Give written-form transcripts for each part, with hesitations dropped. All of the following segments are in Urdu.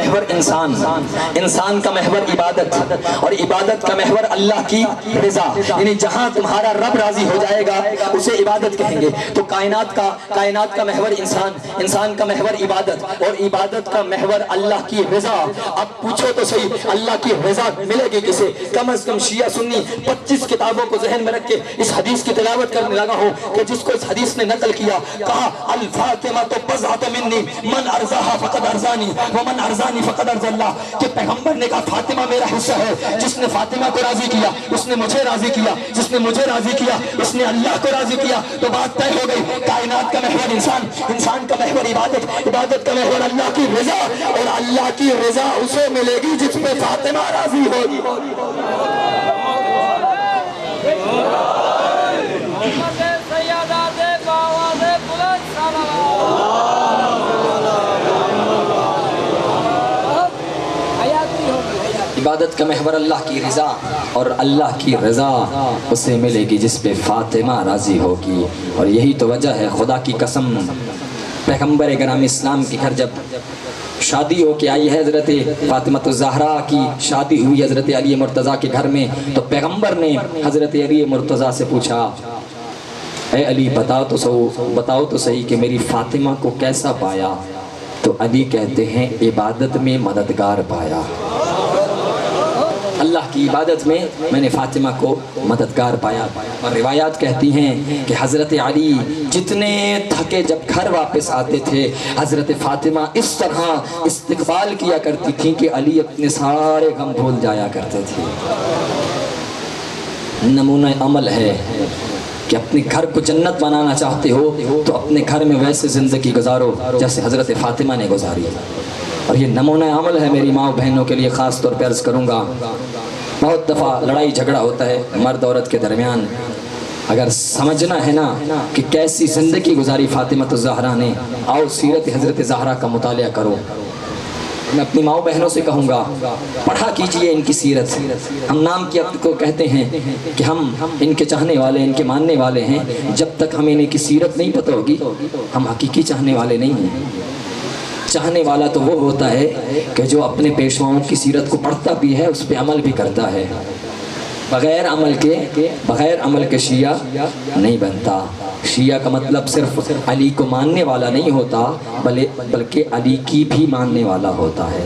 محور انسان، انسان کا محور عبادت، اور عبادت کا محور اللہ کی رضا، یعنی جہاں تمہارا رب راضی ہو جائے گا اسے عبادت کہیں گے۔ تو کائنات کا محور انسان، انسان کا محور عبادت، اور عبادت کا محور اللہ کی رضا۔ اب پوچھو تو صحیح، اللہ کی رضا ملے گی کسے؟ کم از کم شیعہ سنی 25 کتابوں کو ذہن میں رکھ کے اس حدیث کی تلاوت کرنے لگا ہو کہ جس کو اس حدیث نے نقل کیا، کہا الفاطمہ تو بضعۃ منی من ارضاها فقد ارضانی ومن ارضانی فقد ارض اللہ، کہ پیغمبر نے کہا فاطمہ میرا حصہ ہے، جس نے فاطمہ کو راضی کیا اس نے مجھے راضی کیا، جس نے مجھے راضی کیا اس نے اللہ کو راضی کیا۔ تو بات طے ہو گئی، کائنات کا محور انسان، انسان کا محور عبادت، عبادت کا محور اللہ کی رضا، اور اللہ کی رضا اسے ملے گی جس پہ فاطمہ راضی ہوگی۔ عبادت کا محور اللہ کی رضا، اور اللہ کی رضا اسے ملے گی جس پہ فاطمہ راضی ہوگی۔ اور یہی تو وجہ ہے، خدا کی قسم، پیغمبر گرامی اسلام کے گھر جب شادی ہو کے آئی ہے، حضرت فاطمہ الزہرا کی شادی ہوئی حضرت علی مرتضیٰ کے گھر میں، تو پیغمبر نے حضرت علی مرتضیٰ سے پوچھا، اے علی بتاؤ تو صحیح کہ میری فاطمہ کو کیسا پایا؟ تو علی کہتے ہیں عبادت میں مددگار پایا، اللہ کی عبادت میں میں نے فاطمہ کو مددگار پایا۔ اور روایات کہتی ہیں کہ حضرت علی جتنے تھکے جب گھر واپس آتے تھے، حضرت فاطمہ اس طرح استقبال کیا کرتی تھیں کہ علی اپنے سارے غم بھول جایا کرتے تھے۔ نمونہ عمل ہے کہ اپنے گھر کو جنت بنانا چاہتے ہو تو اپنے گھر میں ویسے زندگی گزارو جیسے حضرت فاطمہ نے گزاری۔ اور یہ نمونہ عمل ہے میری ماں بہنوں کے لیے، خاص طور پہ عرض کروں گا، بہت دفعہ لڑائی جھگڑا ہوتا ہے مرد عورت کے درمیان، اگر سمجھنا ہے نا کہ کیسی زندگی گزاری فاطمہ الزہرا نے، آؤ سیرت حضرت زہرا کا مطالعہ کرو۔ میں اپنی ماں بہنوں سے کہوں گا پڑھا کیجئے ان کی سیرت۔ ہم نام کی اب کو کہتے ہیں کہ ہم ان کے چاہنے والے، ان کے ماننے والے ہیں، جب تک ہمیں ان کی سیرت نہیں پتہ ہوگی ہم حقیقی چاہنے والے نہیں ہیں۔ چاہنے والا تو وہ ہوتا ہے کہ جو اپنے پیشواؤں کی سیرت کو پڑھتا بھی ہے، اس پہ عمل بھی کرتا ہے۔ بغیر عمل کے شیعہ نہیں بنتا۔ شیعہ کا مطلب صرف علی کو ماننے والا نہیں ہوتا، بلکہ علی کی بھی ماننے والا ہوتا ہے۔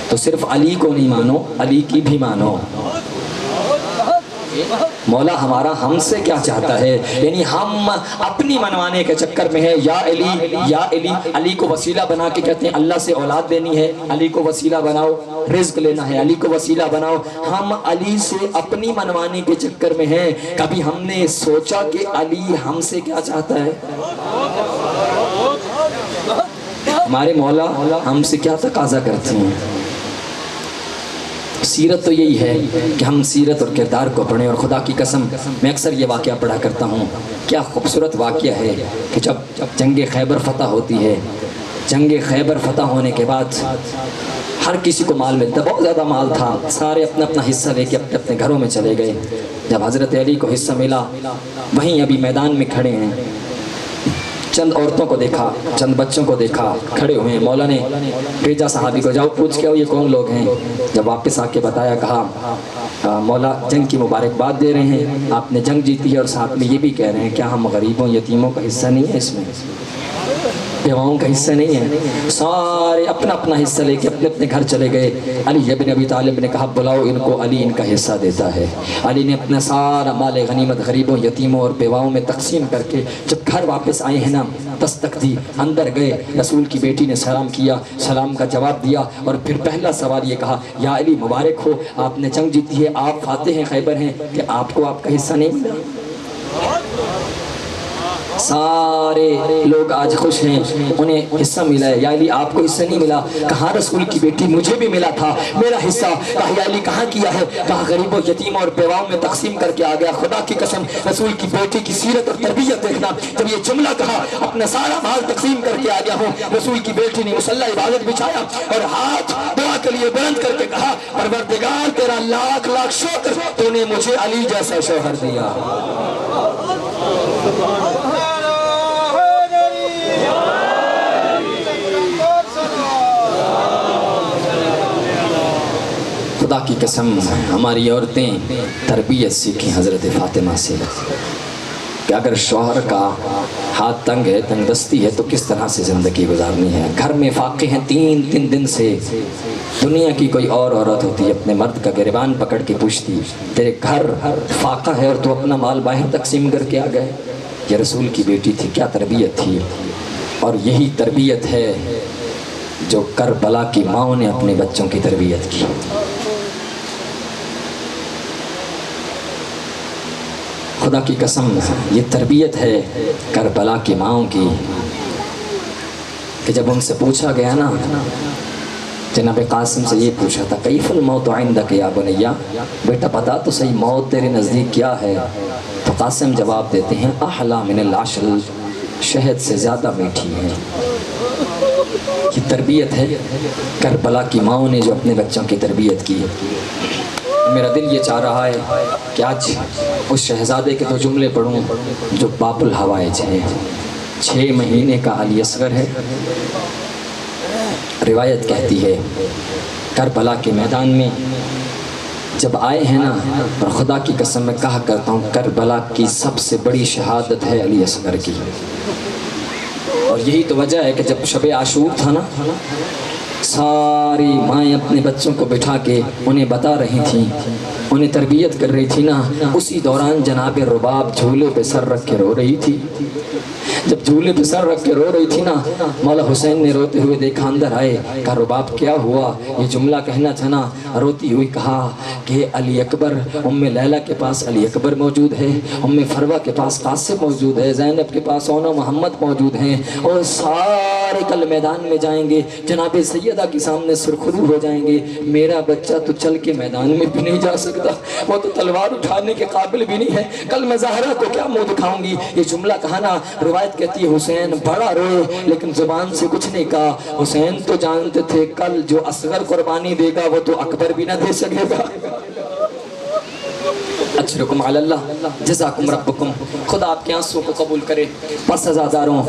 تو صرف علی کو نہیں مانو، علی کی بھی مانو۔ مولا ہمارا ہم سے کیا چاہتا ہے؟ یعنی ہم اپنی منوانے کے چکر میں ہیں، یا علی، علی کو وسیلہ بنا کے کہتے ہیں اللہ سے اولاد لینی ہے، علی کو وسیلہ بناؤ، رزق لینا ہے علی کو وسیلہ بناؤ۔ ہم علی سے اپنی منوانے کے چکر میں ہیں، کبھی ہم نے سوچا کہ علی ہم سے کیا چاہتا ہے؟ ہمارے مولا ہم سے کیا تقاضا کرتے ہیں؟ سیرت تو یہی ہے کہ ہم سیرت اور کردار کو پڑھیں۔ اور خدا کی قسم میں اکثر یہ واقعہ پڑھا کرتا ہوں، کیا خوبصورت واقعہ ہے کہ جب جنگ خیبر فتح ہوتی ہے، جنگ خیبر فتح ہونے کے بعد ہر کسی کو مال ملتا، بہت زیادہ مال تھا، سارے اپنا اپنا حصہ لے کے اپنے اپنے گھروں میں چلے گئے۔ جب حضرت علی کو حصہ ملا، وہیں ابھی میدان میں کھڑے ہیں، چند عورتوں کو دیکھا، چند بچوں کو دیکھا کھڑے ہوئے ہیں۔ مولا نے بھیجا صحابی کو، جاؤ پوچھ کے آؤ یہ کون لوگ ہیں۔ جب واپس آ کے بتایا، کہا مولا جنگ کی مبارکباد دے رہے ہیں، آپ نے جنگ جیتی ہے، اور ساتھ میں یہ بھی کہہ رہے ہیں کیا ہم غریبوں یتیموں کا حصہ نہیں ہے، اس میں بیواؤں کا حصہ نہیں ہے؟ سارے اپنا اپنا حصہ لے کے اپنے اپنے گھر چلے گئے۔ علی ابن ابی طالب نے کہا بلاؤ ان کو، علی ان کا حصہ دیتا ہے۔ علی نے اپنا سارا مال غنیمت غریبوں یتیموں اور بیواؤں میں تقسیم کر کے جب گھر واپس آئے ہیں نا، دستک دی، اندر گئے، رسول کی بیٹی نے سلام کیا، سلام کا جواب دیا، اور پھر پہلا سوال یہ کہا، یا علی مبارک ہو، آپ نے جنگ جیتی ہے، آپ فاتح ہیں خیبر ہیں، کہ آپ کو آپ کا حصہ نہیں ملا؟ سارے لوگ آج خوش ہیں، انہیں حصہ ملا ہے۔ یا علی آپ کو حصہ نہیں ملا؟ کہا رسول کی بیٹی مجھے بھی ملا تھا میرا حصہ۔ کہا یا علی کہاں کیا ہے؟ کہا غریبوں یتیموں اور بیواؤں میں تقسیم کر کے آ گیا۔ خدا کی قسم رسول کی بیٹی کی سیرت اور تربیت دیکھنا، جب یہ جملہ کہا اپنا سارا مال تقسیم کر کے آ گیا ہوں، رسول کی بیٹی نے مصلی عبادت بچھایا اور ہاتھ دعا کے لیے بلند کر کے کہا پروردگار تیرا لاکھ لاکھ شکر، تو نے مجھے علی جیسا شوہر دیا۔ کی قسم ہماری عورتیں تربیت سیکھیں حضرت فاطمہ سے کہ اگر شوہر کا ہاتھ تنگ ہے، تنگ دستی ہے، تو کس طرح سے زندگی گزارنی ہے۔ گھر میں فاقے ہیں 3 دن سے، دنیا کی کوئی اور عورت ہوتی اپنے مرد کا گریبان پکڑ کے پوچھتی تیرے گھر فاقہ ہے اور تو اپنا مال باہر تقسیم کر کے آ گئے۔ یہ رسول کی بیٹی تھی، کیا تربیت تھی، اور یہی تربیت ہے جو کربلا کی ماں نے اپنے بچوں کی تربیت کی۔ خدا کی قسم یہ تربیت ہے کربلا کی ماں کی، کہ جب ان سے پوچھا گیا نا، جناب قاسم سے یہ پوچھا تھا کیف الموت عندک یا بنیا، بیٹا بتا تو صحیح موت تیرے نزدیک کیا ہے؟ تو قاسم جواب دیتے ہیں احلا من العسل، شہد سے زیادہ میٹھی ہے۔ یہ تربیت ہے کربلا کی ماں نے جو اپنے بچوں کی تربیت کی۔ میرا دل یہ چاہ رہا ہے کہ آج اس شہزادے کے 2 جملے پڑھوں جو باب الحوائج ہیں۔ 6 مہینے کا علی اصغر ہے۔ روایت کہتی ہے کربلا کے میدان میں جب آئے ہیں نا، اور خدا کی قسم میں کہا کرتا ہوں کربلا کی سب سے بڑی شہادت ہے علی اصغر کی، اور یہی تو وجہ ہے کہ جب شب عاشور تھا نا، ساری مائیں اپنے بچوں کو بٹھا کے انہیں بتا رہی تھیں، انہیں تربیت کر رہی تھی نا، اسی دوران جناب رباب جھولے پہ سر رکھ کے رو رہی تھی۔ جب جھولے پہ سر رکھ کے رو رہی تھی نا، مولا حسین نے روتے ہوئے دیکھا، اندر آئے، کہا رباب کیا ہوا؟ یہ جملہ کہنا تھا نا، روتی ہوئی کہا کہ علی اکبر، ام لیلہ کے پاس علی اکبر موجود ہے، ام فروہ کے پاس قاسم موجود ہے، زینب کے پاس اونا محمد موجود ہیں، اور سارے کل میدان میں جائیں گے، جناب سیدہ کے سامنے سرخرو ہو جائیں گے، میرا بچہ تو چل کے میدان میں بھی نہیں جا سکتا، وہ تو تلوار اٹھانے کے قابل بھی نہیں ہے، کل میں زہرا کو کیا منہ دکھاؤں گی؟ یہ جملہ کہا نا، روایت کہتی ہے حسین بڑا روئے لیکن زبان سے کچھ نہیں کہا۔ حسین تو جانتے تھے کل جو اصغر قربانی دے گا وہ تو اکبر بھی نہ دے سکے گا۔ اجرکم علی اللہ، جزاکم ربکم، خدا آپ کے آنسوں کو قبول کرے۔ پس ازاداروں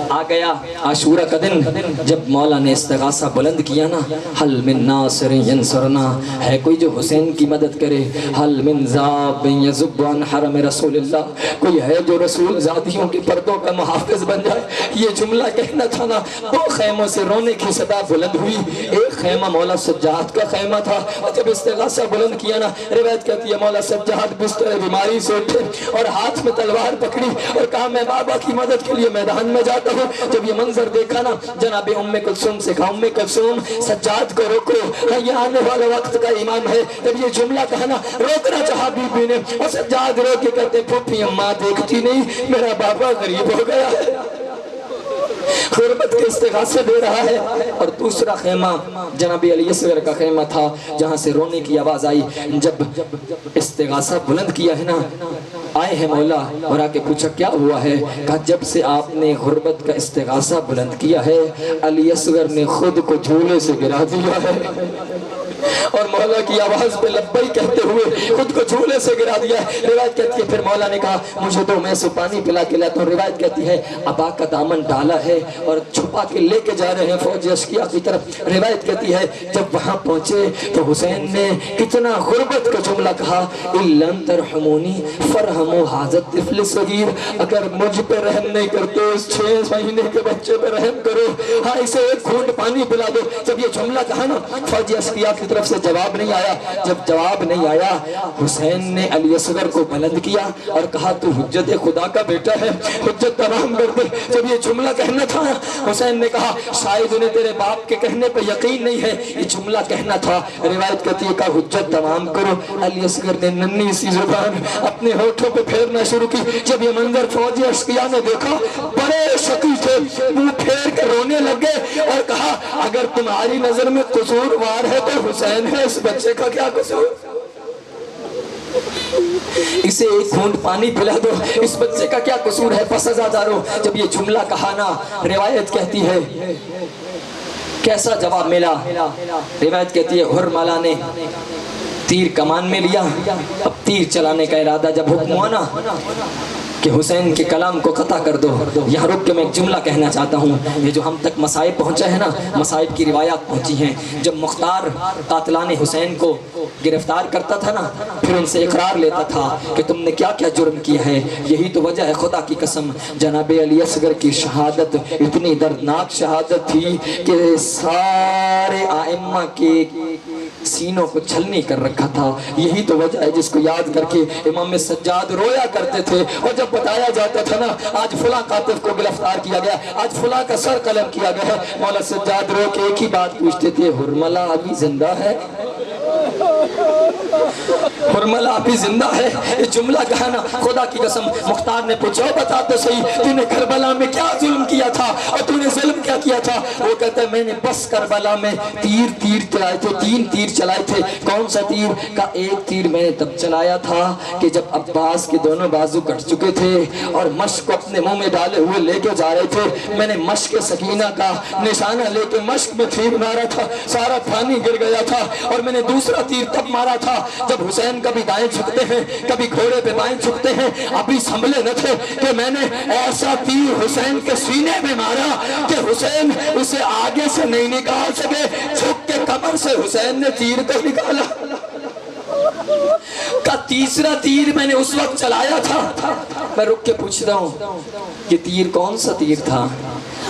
آ گیا عاشورہ کا دن، جب مولا نے استغاثہ بلند کیا نا، حل من ناصر ینصرنا، ہے کوئی جو حسین کی مدد کرے، حل من ذاب یذب عن حرم رسول اللہ، کوئی ہے جو رسول زادیوں کے پردوں کا محافظ بن جائے۔ یہ جملہ کہنا تھا نا، 2 خیموں سے رونے کی صدا بلند ہوئی، ایک خیمہ مولا سجاد کا خیمہ تھا، اور جب استغاثہ بلند کیا نا، روایت کہتی ہے مولا سجاد بستر بیماری سے اٹھے اور ہاتھ میں تلوار پکڑی اور کہا میں بابا کی مدد کے لیے میدان میں جاتا ہوں۔ جب یہ منظر دیکھا نا، جناب ام کلثوم سے کہا ام کلثوم سجاد کو روکو، یہ آنے والے وقت کا امام ہے۔ جب یہ جملہ کہا نا، روکنا چاہا بی بی نے، اور سجاد رو کے کہتے پھوپھی اماں دیکھتی نہیں میرا بابا غریب ہو گیا ہے، غربت کے استغاثے دے رہا ہے۔ اور دوسرا خیمہ جناب علی اصغر کا خیمہ تھا، جہاں سے رونے کی آواز آئی۔ جب استغاثہ بلند کیا ہے نا، آئے ہیں مولا اور آ کے پوچھا کیا ہوا ہے؟ کہا جب سے آپ نے غربت کا استغاثہ بلند کیا ہے، علی اصغر نے خود کو جھولے سے گرا دیا ہے، اور مولا کی آواز پہ لبائی کہتے ہوئے خود کو جھولے سے گرا دیا ہے۔ روایت کہتی ہے پھر مولا نے کہا مجھے دو، میں سے پانی پلا کے لاتا ہوں۔ روایت کہتی ہے ابا کا دامن ڈالا ہے اور چھپا کے لے کے جا رہے ہیں فوج اشقیاء کی طرف۔ روایت کہتی ہے جب وہاں پہنچے تو حسین نے کتنا غربت کا جملہ کہا، اِلَّن تَرْحَمُونِي فَرْحَمُوا هَذَا الطِّفْلِ الصَّغِيرَ، اگر مجھ پہ رحم نہیں کرتے اس 6 مہینے کے بچے پہ رحم کرو، ہاں اسے ایک گھونٹ پانی پلا دو۔ جب یہ جملہ کہا نا، فوج اشقیاء کی طرف سے جواب نہیں آیا۔ جب جواب نہیں آیا، حسین نے علی اصغر کو بلند کیا اور کہا تو حجت خدا کا بیٹا ہے، حجت تمام کر دے۔ جب یہ جملہ کہنا تھا، حسین نے کہا شاید انہیں تیرے باپ کے کہنے پہ یقین نہیں ہے، یہ جملہ کہنا تھا۔ روایت کہتی ہے کہ حجت تمام کرو۔ علی اصغر نے ننھی سی زبان اپنے ہونٹوں پہ پھیرنا شروع کی۔ جب یہ منظر فوجی اشقیاء نے دیکھا، بڑے شکی تھے، منہ پھیر کے رونے لگے اور کہا اگر تمہاری نظر میں قصوروار ہے تو حسین ہے، اس بچے کا کیا قصور؟ اسے ایک گھونٹ پانی پلا دو، اس بچے کا کیا قصور ہے؟ پس ازادارو جب یہ جملہ کہا نا، روایت کہتی ہے کیسا جواب ملا۔ روایت کہتی ہے حرملہ نے تیر کمان میں لیا، اب تیر چلانے کا ارادہ جب حکم ہوا نا، کہ حسین کے کلام کو قطع کر دو۔ یہاں رک کے میں ایک جملہ کہنا چاہتا ہوں، یہ جو ہم تک مصائب پہنچے ہیں نا، مصائب کی روایات پہنچی ہیں۔ جب مختار قاتلان حسین کو گرفتار کرتا تھا نا، پھر ان سے اقرار لیتا تھا کہ تم نے کیا کیا جرم کیا ہے، یہی تو وجہ ہے خدا کی قسم جناب علی اصغر کی شہادت اتنی دردناک شہادت تھی کہ سارے ائمہ کے سینوں کو چھلنی کر رکھا تھا۔ یہی تو وجہ ہے جس کو یاد کر کے امام سجاد رویا کرتے تھے، اور جب بتایا جاتا تھا نا آج فلاں قاتل کو گرفتار کیا گیا، آج فلاں کا سر قلم کیا گیا ہے، مولا سجاد رو کے ایک ہی بات پوچھتے تھے، ہرملہ ابھی زندہ ہے؟ ہرملہ ابھی زندہ ہے؟ یہ جملہ کہا نا، خدا کی قسم مختار نے پوچھا بتا تو صحیح تو نے کربلا میں کیا ظلم کیا تھا اور تو نے ظلم کیا کیا تھا؟ وہ کہتا ہے میں نے بس کربلا میں تیر چلائے تھے، 3 تیر چلائے تھے۔ کون سا تیر؟ کا ایک تیر میں نے تب چلایا تھا کہ جب عباس کے دونوں بازو کٹ چکے تھے اور مشک کو اپنے منہ میں ڈالے ہوئے لے کے جا رہے تھے، میں نے مشک سکینہ کا نشانہ لے کے مشک میں تیر مارا تھا، سارا پانی گر گیا تھا۔ اور میں نے دوسرا تیر تب مارا تھا جب حسین کبھی دائیں جھکتے ہیں کبھی گھوڑے پہ بائیں جھکتے ہیں، ابھی سنبھلے نہ تھے کہ میں نے ایسا تیر حسین کے سینے میں مارا کہ حسین اسے آگے سے نہیں نکال سکے، جھک کے کمر سے حسین نے تیر کو نکالا۔ کا تیسرا تیر میں نے اس وقت چلایا تھا۔ میں رک کے پوچھتا ہوں کہ تیر کون سا تیر تھا؟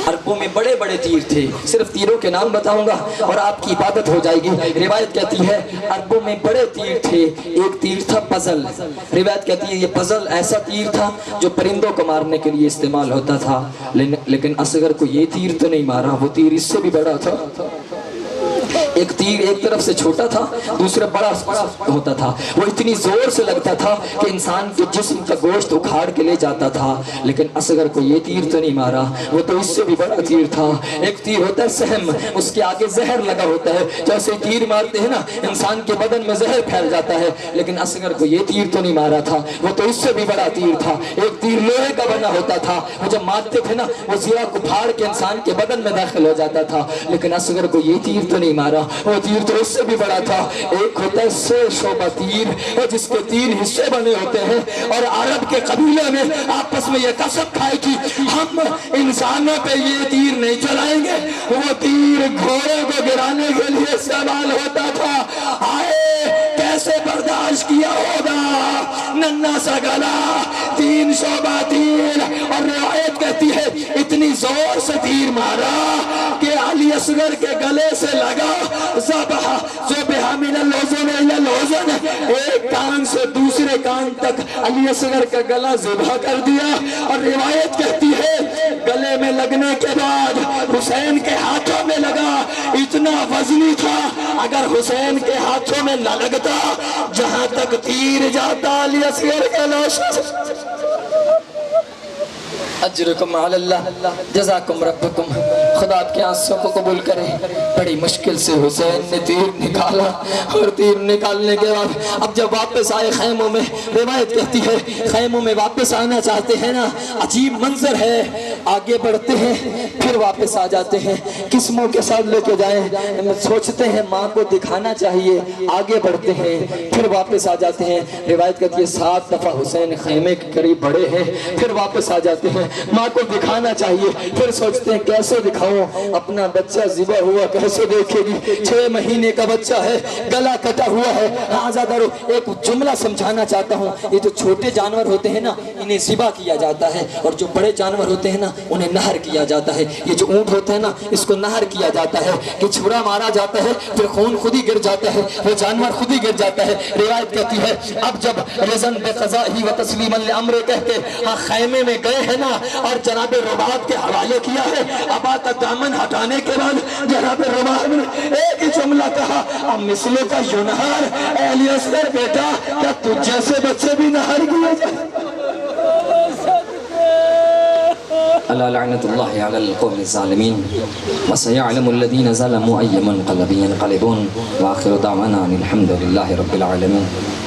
عربوں میں بڑے بڑے تیر تھے، صرف تیروں کے نام بتاؤں گا اور آپ کی عبادت ہو جائے گی۔ روایت کہتی ہے عربوں میں بڑے تیر تھے، ایک تیر تھا پزل۔ روایت کہتی ہے یہ پزل ایسا تیر تھا جو پرندوں کو مارنے کے لیے استعمال ہوتا تھا، لیکن اصغر کو یہ تیر تو نہیں مارا، وہ تیر اس سے بھی بڑا تھا۔ ایک تیر ایک طرف سے چھوٹا تھا، دوسرا بڑا ہوتا تھا، وہ اتنی زور سے لگتا تھا کہ انسان کے جسم کا گوشت اکھاڑ کے لے جاتا تھا، لیکن اصغر کو یہ تیر تو نہیں مارا، وہ تو اس سے بھی بڑا تیر تھا۔ ایک تیر ہوتا ہے سہم، اس کے آگے زہر لگا ہوتا ہے، جیسے تیر مارتے ہیں نا انسان کے بدن میں زہر پھیل جاتا ہے، لیکن اصغر کو یہ تیر تو نہیں مارا تھا، وہ تو اس سے بھی بڑا تیر تھا۔ ایک تیر لوہے کا بنا ہوتا تھا، وہ جب مارتے تھے نا وہ زیرہ کو پھاڑ کے انسان کے بدن میں داخل ہو جاتا تھا، لیکن اصغر کو یہ تیر تو نہیں مارا، وہ تیر تو اس سے بھی بڑا تھا۔ ایک ہوتا ہے 100 شعبہ تیر، جس کے 3 حصے بنے ہوتے ہیں، اور عرب کے قبیلے میں آپس میں یہ قسم کھائے کہ ہم انسانوں پہ یہ تیر نہیں چلائیں گے۔ وہ تیر گھوڑے کو گرانے کے لیے استعمال ہوتا تھا۔ آئے کیسے برداشت کیا ہوگا ننھا سا گلا، 3 شعبہ تیر، اور روایت کہتی ہے اتنی زور سے تیر مارا کہ علی اصغر کے گلے سے لگا ذبح من الاذن الى الاذن، ایک کان سے دوسرے کان تک علی اصغر کا گلا ذبح کر دیا۔ اور روایت کہتی ہے گلے میں لگنے کے بعد حسین کے ہاتھوں میں لگا، اتنا وزنی تھا اگر حسین کے ہاتھوں میں نہ لگتا جہاں تک تیر جاتا علی اصغر کا لاش۔ اجرکم علی اللہ، جزاکم ربکم، خدا آپ کے آنسوں کو قبول کرے۔ بڑی مشکل سے حسین نے تیر نکالا، اور تیر نکالنے کے بعد اب جب واپس آئے خیموں میں، روایت کہتی ہے خیموں میں واپس آنا چاہتے ہیں نا، عجیب منظر ہے، آگے بڑھتے ہیں پھر واپس آ جاتے ہیں، کس منہ کے ساتھ لے کے جائیں، سوچتے ہیں ماں کو دکھانا چاہیے، آگے بڑھتے ہیں پھر واپس آ جاتے ہیں۔ روایت کہتی ہے 7 دفعہ حسین خیمے کے قریب بڑھے ہیں، پھر واپس آ جاتے ہیں، ماں کو دکھانا چاہیے، پھر سوچتے ہیں کیسے دکھاؤں، اپنا بچہ ذبح ہوا کیسے دیکھے گی، 6 مہینے کا بچہ ہے، گلا کٹا ہوا ہے۔ آزادارو ایک جملہ سمجھانا چاہتا ہوں، یہ جو چھوٹے جانور ہوتے ہیں نا انہیں ذبح کیا جاتا ہے، اور جو بڑے جانور ہوتے ہیں نا انہیں نہر کیا جاتا ہے۔ یہ جو اونٹ ہوتے ہیں نا اس کو نہر کیا جاتا ہے، کہ چھڑا مارا جاتا ہے پھر خون خود ہی گر جاتا ہے، وہ جانور خود ہی گر جاتا ہے۔ روایت کہتی ہے اب جب رضن بقضائہ و تسلیما لامر کہہ کے خیمے میں گئے ہیں نا اور جناب رباط کے حوالے کیا ہے، ابا کا دامن ہٹانے کے بعد جناب رباط نے ایک ہی جملہ کہا، اب مثلوں کا ینہر، اے علی اصغر بیٹا کیا تجھ جیسے بچے بھی نہر کیے جائیں؟ الا لعنت اللہ علی القوم الظالمین وسيعلم الذين ظلموا أي منقلب ينقلبون وآخر دعوانا الحمد لله رب العالمين۔